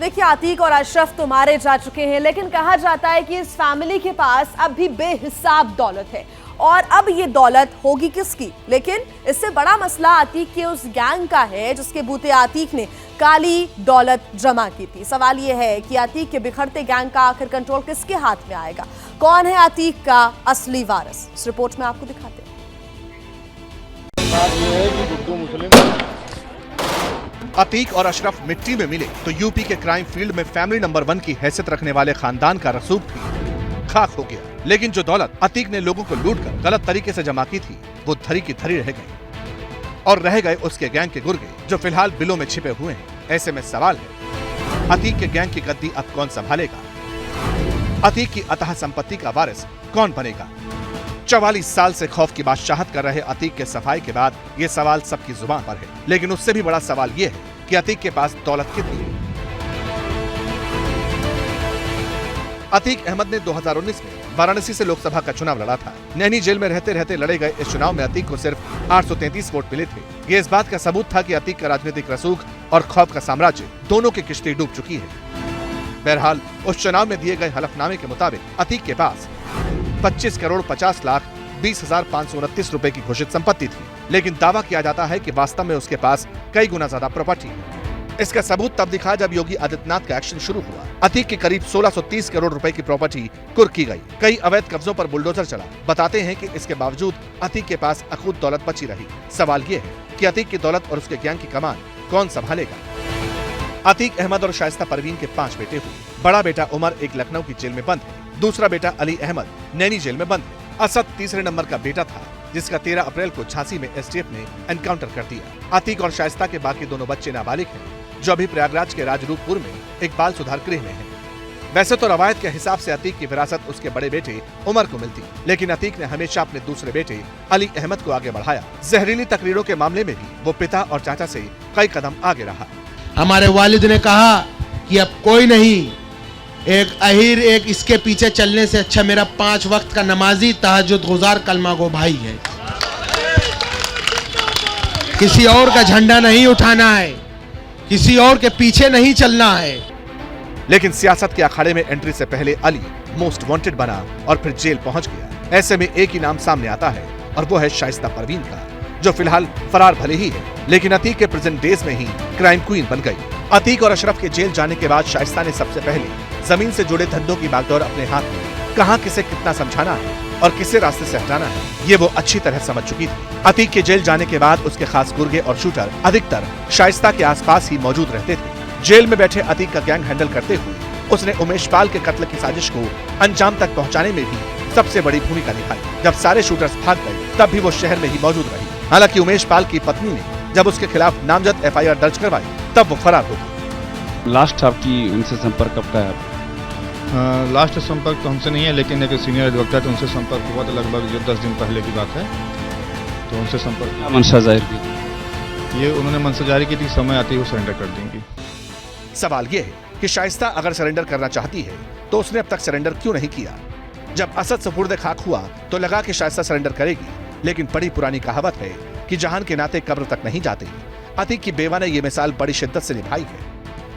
देखिए, अतीक और अशरफ तो मारे जा चुके हैं, लेकिन कहा जाता है कि इस फैमिली के पास अब भी बेहिसाब दौलत है। और अब ये दौलत होगी किसकी? लेकिन इससे बड़ा मसला अतीक के उस गैंग का है जिसके बूते अतीक ने काली दौलत जमा की थी। सवाल ये है कि अतीक के बिखरते गैंग का आखिर कंट्रोल किसके हाथ में आएगा? कौन है अतीक का असली वारिस? इस रिपोर्ट में आपको दिखाते हैं। अतीक और अशरफ मिट्टी में मिले तो यूपी के क्राइम फील्ड में फैमिली नंबर 1 की हैसियत रखने वाले खानदान का रसूख भी खाक हो गया। लेकिन जो दौलत अतीक ने लोगों को लूटकर गलत तरीके से जमा की थी, वो धरी की धरी रह गई और रह गए उसके गैंग के गुर्गे जो फिलहाल बिलों में छिपे हुए हैं। ऐसे में सवाल है, अतीक के गैंग की गद्दी अब कौन संभालेगा? अतीक की अतः संपत्ति का वारिस कौन बनेगा? 44 साल से खौफ की बादशाहत कर रहे अतीक के सफाई के बाद ये सवाल सबकी जुबान पर है। लेकिन उससे भी बड़ा सवाल ये है कि अतीक के पास दौलत कितनी है? अतीक अहमद ने 2019 में वाराणसी से लोकसभा का चुनाव लड़ा था। नैनी जेल में रहते रहते लड़े गए इस चुनाव में अतीक को सिर्फ 833 वोट मिले थे। ये इस बात का सबूत था कि अतीक का राजनीतिक रसूख और खौफ का साम्राज्य दोनों की किश्ती डूब चुकी है। बहरहाल उस चुनाव में दिए गए हलफनामे के मुताबिक अतीक के पास 25 करोड़ 50 लाख 20,529 रुपए की घोषित संपत्ति थी। लेकिन दावा किया जाता है कि वास्तव में उसके पास कई गुना ज्यादा प्रॉपर्टी है। इसका सबूत तब दिखा जब योगी आदित्यनाथ का एक्शन शुरू हुआ। अतीक के करीब 1630 करोड़ रुपए की प्रॉपर्टी कुर्क की गई। कई अवैध कब्जों पर बुलडोजर चला। बताते हैं कि इसके बावजूद अतीक के पास अकूत दौलत बची रही। सवाल ये है कि अतीक की दौलत और उसके गैंग की कमान कौन संभालेगा? अतीक अहमद और शाइस्ता परवीन के 5 बेटे हुए। बड़ा बेटा उमर एक लखनऊ की जेल में बंद है। दूसरा बेटा अली अहमद नैनी जेल में बंद है। असद तीसरे नंबर का बेटा था जिसका 13 अप्रैल को झांसी में एसटीएफ ने एनकाउंटर कर दिया। अतीक और शाइस्ता के बाकी दोनों बच्चे नाबालिग हैं जो अभी प्रयागराज के राजरूपपुर में एक बाल सुधार गृह में हैं। वैसे तो रवायत के हिसाब से अतीक की विरासत उसके बड़े बेटे उमर को मिलती, लेकिन अतीक ने हमेशा अपने दूसरे बेटे अली अहमद को आगे बढ़ाया। जहरीली तकरीरों के मामले में भी वो पिता और चाचा से कई कदम आगे रहा। हमारे वालिद ने कहा कि अब कोई नहीं, एक अहीर एक इसके पीछे चलने से अच्छा मेरा 5 वक्त का नमाजी तहज्जुद गुजार कलमा गो भाई है। किसी और का झंडा नहीं उठाना है, किसी और के पीछे नहीं चलना है। लेकिन सियासत के अखाड़े में एंट्री से पहले अली मोस्ट वांटेड बना और फिर जेल पहुंच गया। ऐसे में एक ही नाम सामने आता है और वो है शाइस्ता परवीन का, जो फिलहाल फरार भले ही है लेकिन अतीक के प्रेजेंट डेज में ही क्राइम क्वीन बन गई। अतीक और अशरफ के जेल जाने के बाद शाइस्ता ने सबसे पहले जमीन से जुड़े धंधों की बागडोर अपने हाथ में, कहां किसे कितना समझाना है और किसे रास्ते से हटाना है, ये वो अच्छी तरह समझ चुकी थी। अतीक के जेल जाने के बाद उसके खास गुर्गे और शूटर अधिकतर शाइस्ता के आसपास ही मौजूद रहते थे। जेल में बैठे अतीक का गैंग हैंडल करते हुए उसने उमेश पाल के कत्ल की साजिश को अंजाम तक पहुंचाने में भी सबसे बड़ी भूमिका निभाई। जब सारे शूटर्स भाग गए तब भी वो शहर में ही मौजूद रही। हालांकि उमेश पाल की पत्नी ने जब उसके खिलाफ नामजद FIR दर्ज करवाई तब वो फरार हो गई। लास्ट आपकी उनसे संपर्क कब का है? लास्ट संपर्क तो हमसे नहीं है, लेकिन एक सीनियर एडवोकेट उनसे संपर्क हुआ था लगभग 10 दिन पहले की बात है। तो उनसे संपर्क मंशा जाहिर की, ये उन्होंने मंशा जारी की थी, समय आते ही वो सरेंडर कर देंगी। सवाल ये है कि शाइस्ता अगर सरेंडर करना चाहती है तो उसने अब तक सरेंडर क्यों नहीं किया? जब असद सुपुर्द खाक हुआ तो लगा कि शाइस्ता सरेंडर करेगी, लेकिन बड़ी पुरानी कहावत है कि जहान के नाते कब्र तक नहीं जाते। अतीक की बेवा ने यह मिसाल बड़ी शिद्दत से निभाई है।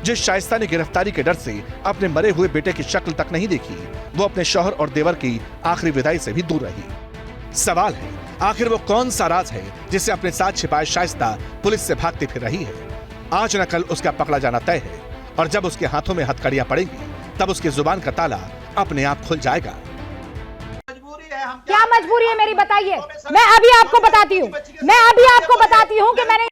जिस शाइस्ता ने गिरफ्तारी के डर से अपने मरे हुए बेटे की शक्ल तक नहीं देखी, वो अपने शौहर और देवर की आखिरी विदाई से भी दूर रही। सवाल है, आखिर वो कौन सा राज है जिसे अपने साथ छिपाए शाइस्ता पुलिस से भागती फिर रही है? आज न कल उसका पकड़ा जाना तय है और जब उसके हाथों में हथकड़ियां पड़ेंगी तब उसकी जुबान का ताला अपने आप खुल जाएगा। क्या मजबूरी है मेरी, बताइए। मैं अभी आपको बताती हूँ कि मैंने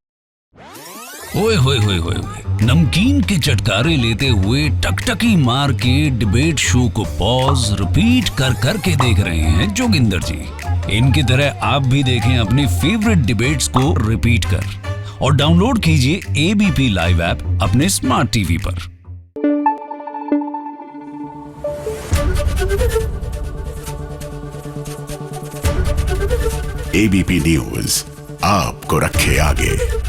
ओए होए होए होए नमकीन के चटकारे लेते हुए टकटकी मार के डिबेट शो को पॉज रिपीट कर कर के देख रहे हैं जोगिंदर जी। इनकी तरह आप भी देखें अपनी फेवरेट डिबेट्स को रिपीट कर और डाउनलोड कीजिए ABP लाइव ऐप अपने स्मार्ट टीवी पर। ABP न्यूज आपको रखे आगे।